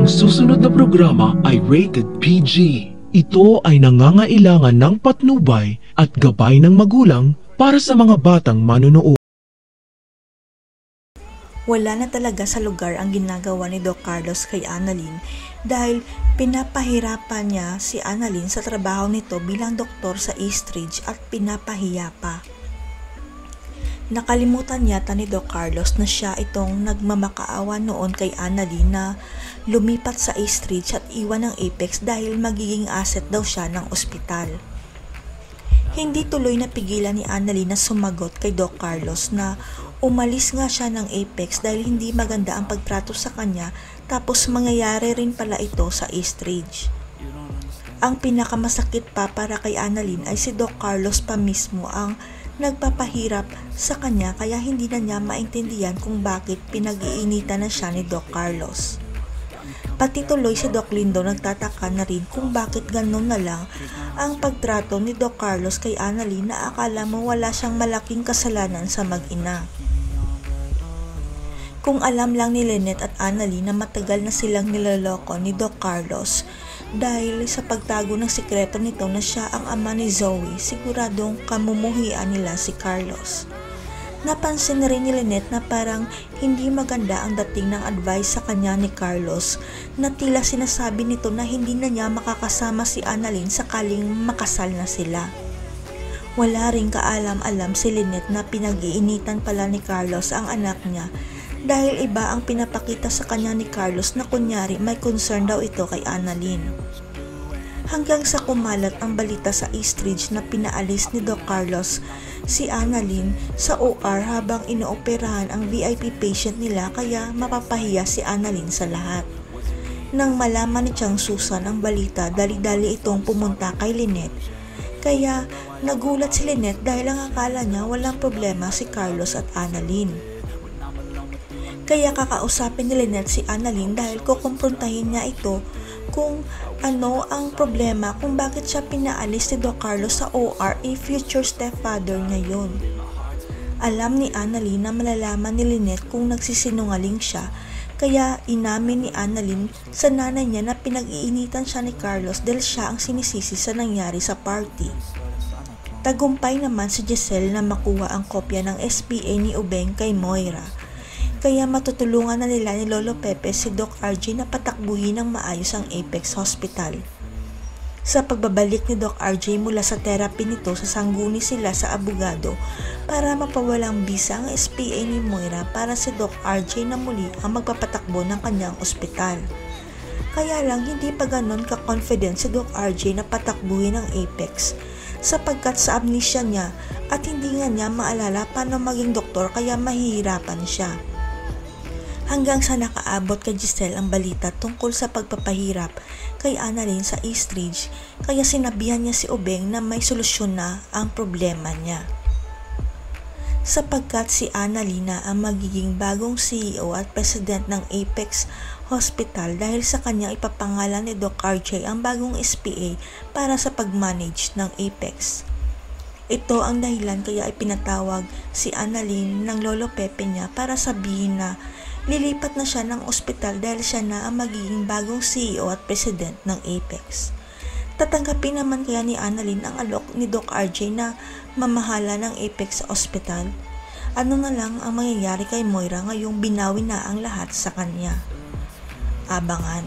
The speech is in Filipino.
Ang susunod na programa ay rated PG. Ito ay nangangailangan ng patnubay at gabay ng magulang para sa mga batang manunood. Wala na talaga sa lugar ang ginagawa ni Doc Carlos kay Annalyn dahil pinapahirapan niya si Annalyn sa trabaho nito bilang doktor sa Eastridge at pinapahiya pa. Nakalimutan yata ni Doc Carlos na siya itong nagmamakaawa noon kay Annalyn na lumipat sa Eastridge at iwan ng Apex dahil magiging asset daw siya ng ospital. Hindi tuloy napigilan ni Annalyn na sumagot kay Doc Carlos na umalis nga siya ng Apex dahil hindi maganda ang pagtrato sa kanya tapos mangyayari rin pala ito sa Eastridge. Ang pinakamasakit pa para kay Annalyn ay si Doc Carlos pa mismo ang nagpapahirap sa kanya kaya hindi na niya maintindihan kung bakit pinag-iinitan na siya ni Doc Carlos. Pati tuloy si Doc Lindo nagtataka na rin kung bakit ganun na lang ang pagtrato ni Doc Carlos kay Annalyn na akala mo wala siyang malaking kasalanan sa mag-ina. Kung alam lang ni Lynette at Annalyn na matagal na silang niloloko ni Doc Carlos dahil sa pagtago ng sikreto nito na siya ang ama ni Zoe, siguradong kamumuhian nila si Carlos. Napansin na rin ni Lynette na parang hindi maganda ang dating ng advice sa kanya ni Carlos na tila sinasabi nito na hindi na niya makakasama si Annalyn sakaling makasal na sila. Wala ring kaalam-alam si Lynette na pinag-iinitan pala ni Carlos ang anak niya dahil iba ang pinapakita sa kanya ni Carlos na kunyari may concern daw ito kay Annalyn. Hanggang sa kumalat ang balita sa Eastridge na pinaalis ni Doc Carlos si Annalyn sa OR habang inooperahan ang VIP patient nila kaya mapapahiya si Annalyn sa lahat. Nang malaman ni Chang Susan ang balita, dali-dali itong pumunta kay Lynette. Kaya nagulat si Lynette dahil ang akala niya walang problema si Carlos at Annalyn. Kaya kakausapin ni Lynette si Annalyn dahil kukumprontahin niya ito kung ano ang problema kung bakit siya pinaalis ni Doc Carlos sa OR, future stepfather niya yun. Alam ni Annalyn na malalaman ni Lynette kung nagsisinungaling siya, kaya inamin ni Annalyn sa nanay niya na pinag-iinitan siya ni Carlos dahil siya ang sinisisi sa nangyari sa party. Tagumpay naman si Giselle na makuha ang kopya ng SPA ni Ubeng kay Moira. Kaya matutulungan na nila ni Lolo Pepe si Doc RJ na patakbuhin ng maayos ang Apex Hospital. Sa pagbabalik ni Doc RJ mula sa therapy nito, sasangguni sila sa abogado para mapawalang bisa ang SPA ni Moira para si Doc RJ na muli ang magpapatakbo ng kanyang ospital. Kaya lang hindi pa ganon ka-confident si Doc RJ na patakbuhin ang Apex sapagkat sa amnesia niya at hindi nga niya maalala paano maging doktor kaya mahihirapan siya. Hanggang sa nakaabot kay Giselle ang balita tungkol sa pagpapahirap kay Annalyn sa Eastridge kaya sinabihan niya si Ubeng na may solusyon na ang problema niya. Sapagkat si Annalyn na ang magiging bagong CEO at president ng Apex Hospital dahil sa kanya ipapangalan ni Doc RJ ang bagong SPA para sa pag-manage ng Apex. Ito ang dahilan kaya ipinatawag si Annalyn ng Lolo Pepe niya para sabihin na lilipat na siya ng ospital dahil siya na ang magiging bagong CEO at president ng Apex. Tatanggapin naman kaya ni Annalyn ang alok ni Doc RJ na mamahala ng Apex Hospital? Ano na lang ang mangyayari kay Moira ngayong binawi na ang lahat sa kanya? Abangan.